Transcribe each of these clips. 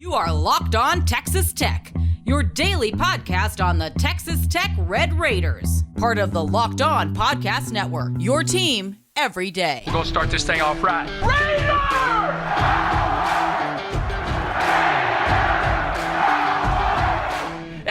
You are Locked On Texas Tech, your daily podcast on the Texas Tech Red Raiders. Part of the Locked On Podcast Network, your team every day. We're going to start this thing off right. Raider!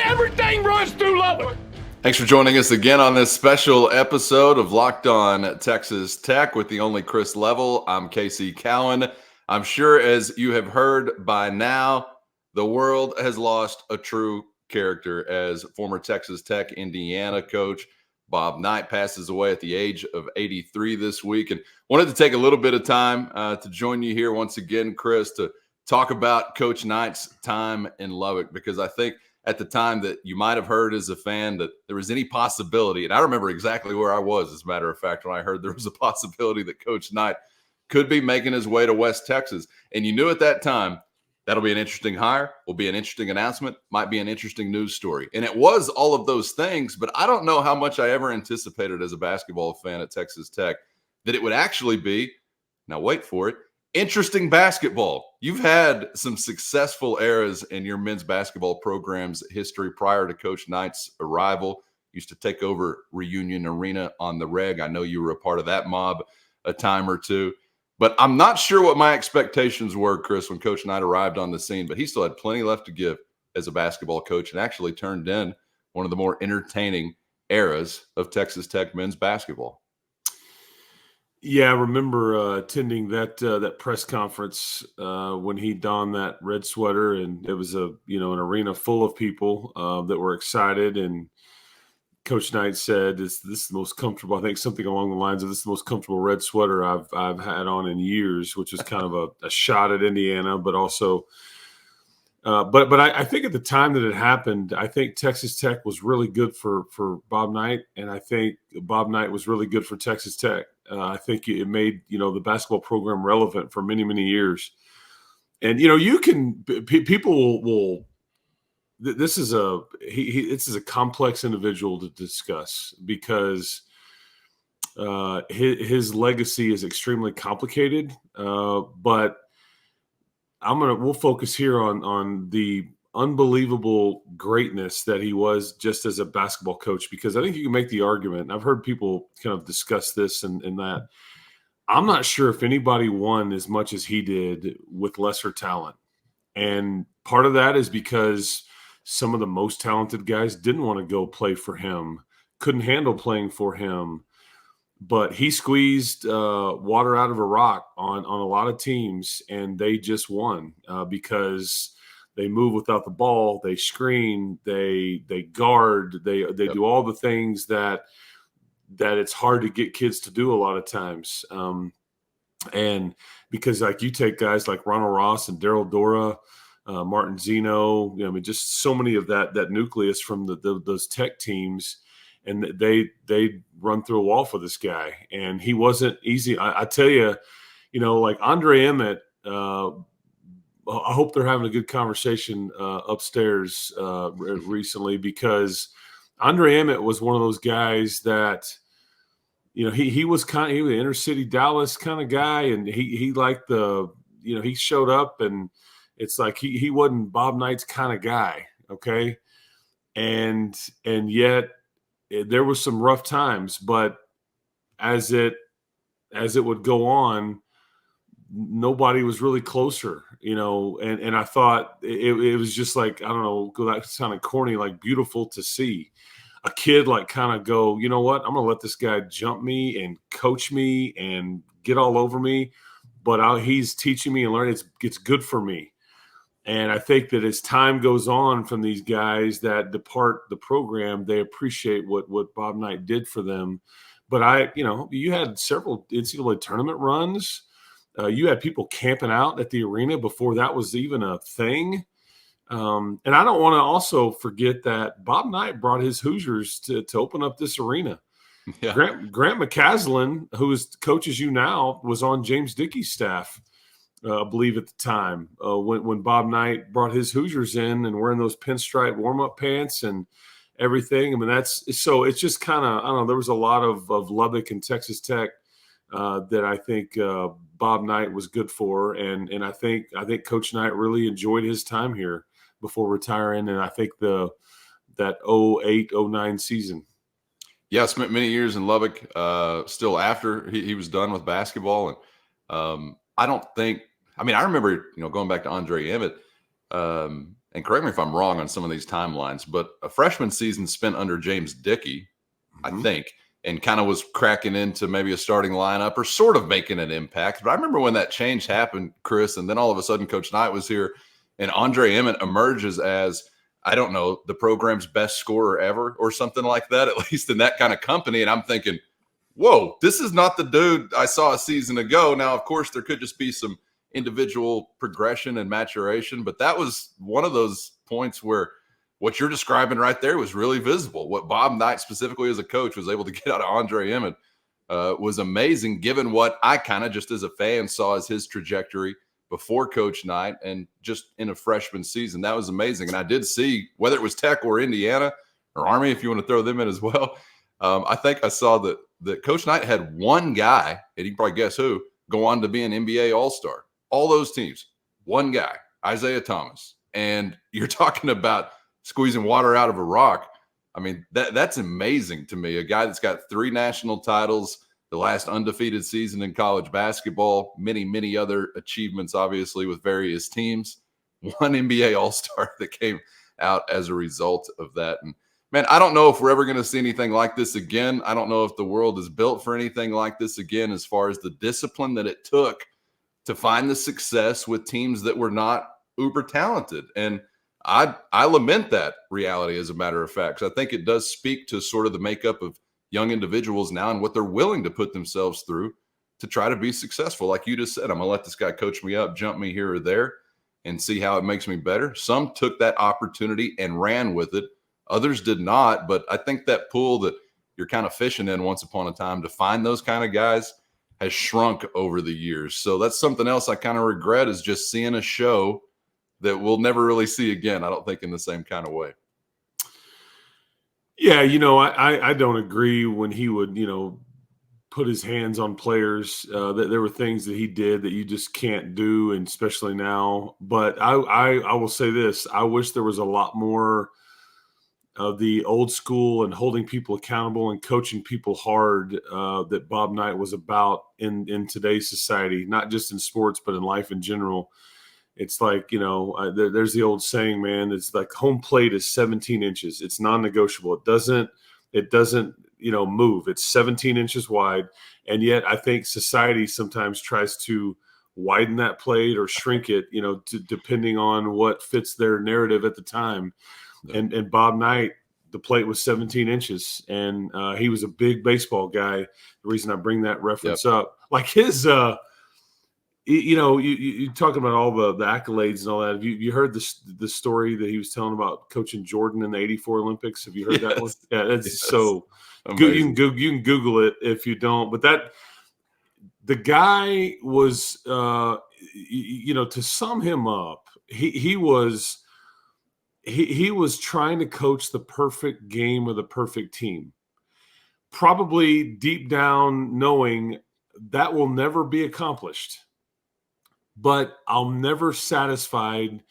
Everything runs through Lubbock. Thanks for joining us again on this special episode of Locked On Texas Tech with the only Chris Level. I'm Casey Cowan. I'm sure, as you have heard by now, the world has lost a true character as former Texas Tech Indiana coach Bob Knight passes away at the age of 83 this week. And wanted to take a little bit of time to join you here once again, Chris, to talk about Coach Knight's time in Lubbock, because I think at the time that you might have heard as a fan that there was any possibility, and I remember exactly where I was, as a matter of fact, when I heard there was a possibility that Coach Knight could be making his way to West Texas. And you knew at that time, that'll be an interesting hire, will be an interesting announcement, might be an interesting news story. And it was all of those things, but I don't know how much I ever anticipated as a basketball fan at Texas Tech that it would actually be, now wait for it, interesting basketball. You've had some successful eras in your men's basketball program's history prior to Coach Knight's arrival. Used to take over Reunion Arena on the reg. I know you were a part of that mob a time or two. But I'm not sure what my expectations were, Chris, when Coach Knight arrived on the scene. But he still had plenty left to give as a basketball coach and actually turned in one of the more entertaining eras of Texas Tech men's basketball. Yeah, I remember attending that press conference when he donned that red sweater, and it was an arena full of people that were excited. And Coach Knight said, "This is the most comfortable." I think something along the lines of, "This is the most comfortable red sweater I've had on in years," which is kind of a shot at Indiana, but also, but I think at the time that it happened, I think Texas Tech was really good for Bob Knight, and I think Bob Knight was really good for Texas Tech. I think it made the basketball program relevant for many, many years, and people will. This is a complex individual to discuss because his legacy is extremely complicated. But we'll focus here on the unbelievable greatness that he was just as a basketball coach, because I think you can make the argument, and I've heard people kind of discuss this and that. I'm not sure if anybody won as much as he did with lesser talent. And part of that is because some of the most talented guys didn't want to go play for him, couldn't handle playing for him. But he squeezed water out of a rock on a lot of teams, and they just won because they move without the ball, they screen, they guard, they do all the things that it's hard to get kids to do a lot of times. And because like you take guys like Ronald Ross and Daryl Dora, Martin Zeno, just so many of that nucleus from those Tech teams, and they run through a wall for this guy. And he wasn't easy. I tell you, like Andre Emmett, I hope they're having a good conversation upstairs recently, because Andre Emmett was one of those guys that, he was an inner city Dallas kind of guy, and he liked he showed up, and it's like he wasn't Bob Knight's kind of guy, okay? And yet there was some rough times, but as it would go on, nobody was really closer, and I thought it was just like, I don't know, that sounded corny, like beautiful to see a kid like kind of go, you know what, I'm going to let this guy jump me and coach me and get all over me, but he's teaching me and learning. It's good for me. And I think that as time goes on from these guys that depart the program, they appreciate what Bob Knight did for them. But you had several NCAA tournament runs. You had people camping out at the arena before that was even a thing. And I don't want to also forget that Bob Knight brought his Hoosiers to open up this arena. Yeah. Grant McCaslin, who coaches you now, was on James Dickey's staff, I believe, at the time when Bob Knight brought his Hoosiers in and wearing those pinstripe warm-up pants and everything. I mean, it's just kind of, I don't know, there was a lot of Lubbock and Texas Tech that I think Bob Knight was good for, and I think Coach Knight really enjoyed his time here before retiring, and I think that 08-09 season. Yeah, spent many years in Lubbock. Still after he was done with basketball, and I don't think. I mean, I remember going back to Andre Emmett, and correct me if I'm wrong on some of these timelines, but a freshman season spent under James Dickey, I think, and kind of was cracking into maybe a starting lineup or sort of making an impact. But I remember when that change happened, Chris, and then all of a sudden Coach Knight was here, and Andre Emmett emerges as, I don't know, the program's best scorer ever or something like that, at least in that kind of company. And I'm thinking, whoa, this is not the dude I saw a season ago. Now, of course, there could just be some individual progression and maturation, but that was one of those points where what you're describing right there was really visible. What Bob Knight specifically as a coach was able to get out of Andre Emmett was amazing, given what I kind of just as a fan saw as his trajectory before Coach Knight and just in a freshman season. That was amazing. And I did see, whether it was Tech or Indiana or Army, if you want to throw them in as well, I think I saw that Coach Knight had one guy, and you can probably guess who, go on to be an NBA All-Star. All those teams, one guy, Isaiah Thomas. And you're talking about squeezing water out of a rock. I mean, that's amazing to me. A guy that's got 3 national titles, the last undefeated season in college basketball, many, many other achievements, obviously, with various teams. One NBA All-Star that came out as a result of that. And, man, I don't know if we're ever going to see anything like this again. I don't know if the world is built for anything like this again as far as the discipline that it took to find the success with teams that were not uber talented. And I lament that reality, as a matter of fact. I think it does speak to sort of the makeup of young individuals now and what they're willing to put themselves through to try to be successful. Like you just said, I'm going to let this guy coach me up, jump me here or there, and see how it makes me better. Some took that opportunity and ran with it. Others did not. But I think that pool that you're kind of fishing in once upon a time to find those kind of guys has shrunk over the years. So that's something else I kind of regret, is just seeing a show that we'll never really see again, I don't think, in the same kind of way. Yeah, I don't agree when he would, put his hands on players. That there were things that he did that you just can't do, and especially now. But I will say this. I wish there was a lot more of the old school and holding people accountable and coaching people hard that Bob Knight was about in today's society, not just in sports, but in life in general. It's like, there's the old saying, man, it's like home plate is 17 inches. It's non-negotiable. It doesn't, move. It's 17 inches wide. And yet I think society sometimes tries to widen that plate or shrink it, depending on what fits their narrative at the time. And Bob Knight, the plate was 17 inches, and he was a big baseball guy. The reason I bring that reference up, like his, you talking about all the accolades and all that. Have you heard the story that he was telling about coaching Jordan in the '84 Olympics? Have you heard that one? Yeah, that's so good. You can Google it if you don't. But the guy was, to sum him up, he was trying to coach the perfect game with a perfect team. Probably deep down knowing that will never be accomplished. But I'm never satisfied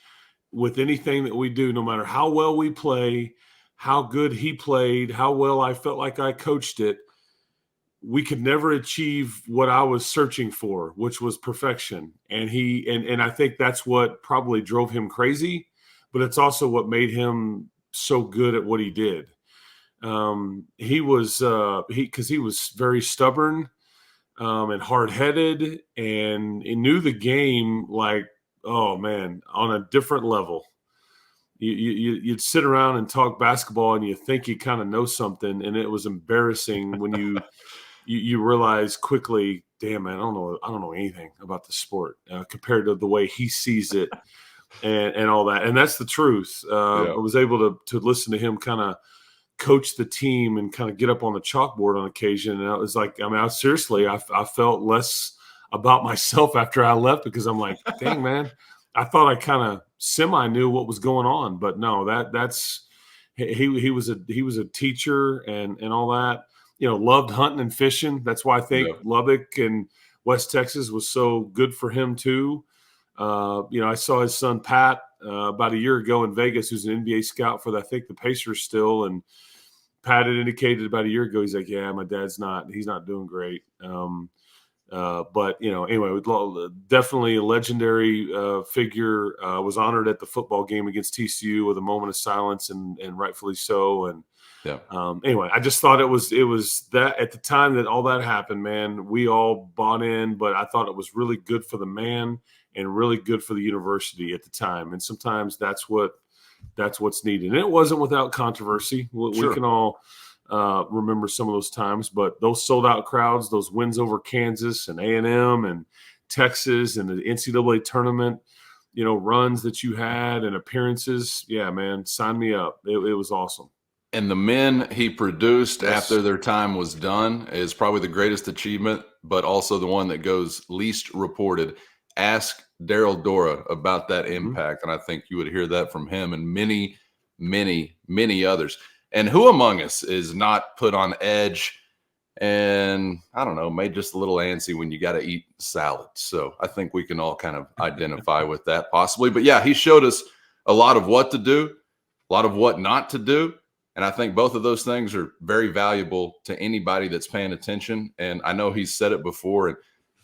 with anything that we do, no matter how well we play, how good he played, how well I felt like I coached it. We could never achieve what I was searching for, which was perfection. And and I think that's what probably drove him crazy, but it's also what made him so good at what he did. He was very stubborn. And hard-headed, and he knew the game like, oh man, on a different level. You'd sit around and talk basketball, and you think you kind of know something, and it was embarrassing when you realize quickly, damn man, I don't know anything about the sport compared to the way he sees it, and all that. And that's the truth. I was able to listen to him kind of coach the team and kind of get up on the chalkboard on occasion. And I was like, I felt less about myself after I left, because I'm like, dang man, I thought I kind of semi knew what was going on, but no, he was a teacher and all that. loved hunting and fishing. That's why I think Yeah. Lubbock and West Texas was so good for him too. I saw his son Pat about a year ago in Vegas, who's an NBA scout for I think the Pacers still, and Pat had indicated about a year ago, he's like, yeah, my dad's he's not doing great. But anyway, definitely a legendary figure. Was honored at the football game against TCU with a moment of silence, and rightfully so. And Yeah. Anyway, I just thought it was that at the time that all that happened, man, we all bought in. But I thought it was really good for the man and really good for the university at the time. And sometimes that's what's needed. And it wasn't without controversy. Sure. We can all remember some of those times, but those sold out crowds, those wins over Kansas and A&M and Texas and the NCAA tournament, runs that you had and appearances. Yeah, man, sign me up. It was awesome. And the men he produced Yes. after their time was done is probably the greatest achievement, but also the one that goes least reported. Ask Daryl Dora about that impact, and I think you would hear that from him and many, many, many others. And who among us is not put on edge and, I don't know, made just a little antsy when you got to eat salad? So I think we can all kind of identify with that possibly. But, yeah, he showed us a lot of what to do, a lot of what not to do. And I think both of those things are very valuable to anybody that's paying attention. And I know he's said it before, and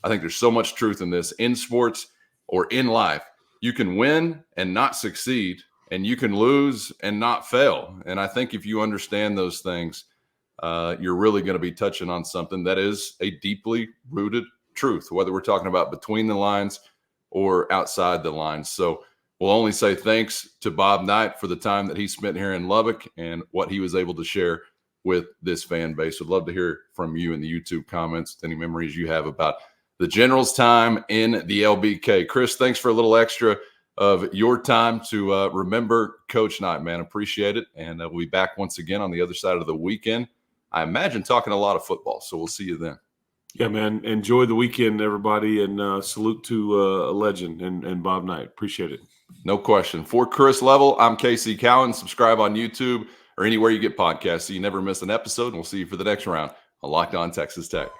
I think there's so much truth in this. In sports or in life, you can win and not succeed, and you can lose and not fail. And I think if you understand those things, you're really going to be touching on something that is a deeply rooted truth, whether we're talking about between the lines or outside the lines. So we'll only say thanks to Bob Knight for the time that he spent here in Lubbock and what he was able to share with this fan base. Would love to hear from you in the YouTube comments, any memories you have about the Generals' time in the LBK. Chris, thanks for a little extra of your time to remember Coach Knight, man. Appreciate it. And we'll be back once again on the other side of the weekend. I imagine talking a lot of football, so we'll see you then. Yeah, man. Enjoy the weekend, everybody, and salute to a legend and Bob Knight. Appreciate it. No question. For Chris Level, I'm Casey Cowan. Subscribe on YouTube or anywhere you get podcasts so you never miss an episode, and we'll see you for the next round on Locked On Texas Tech.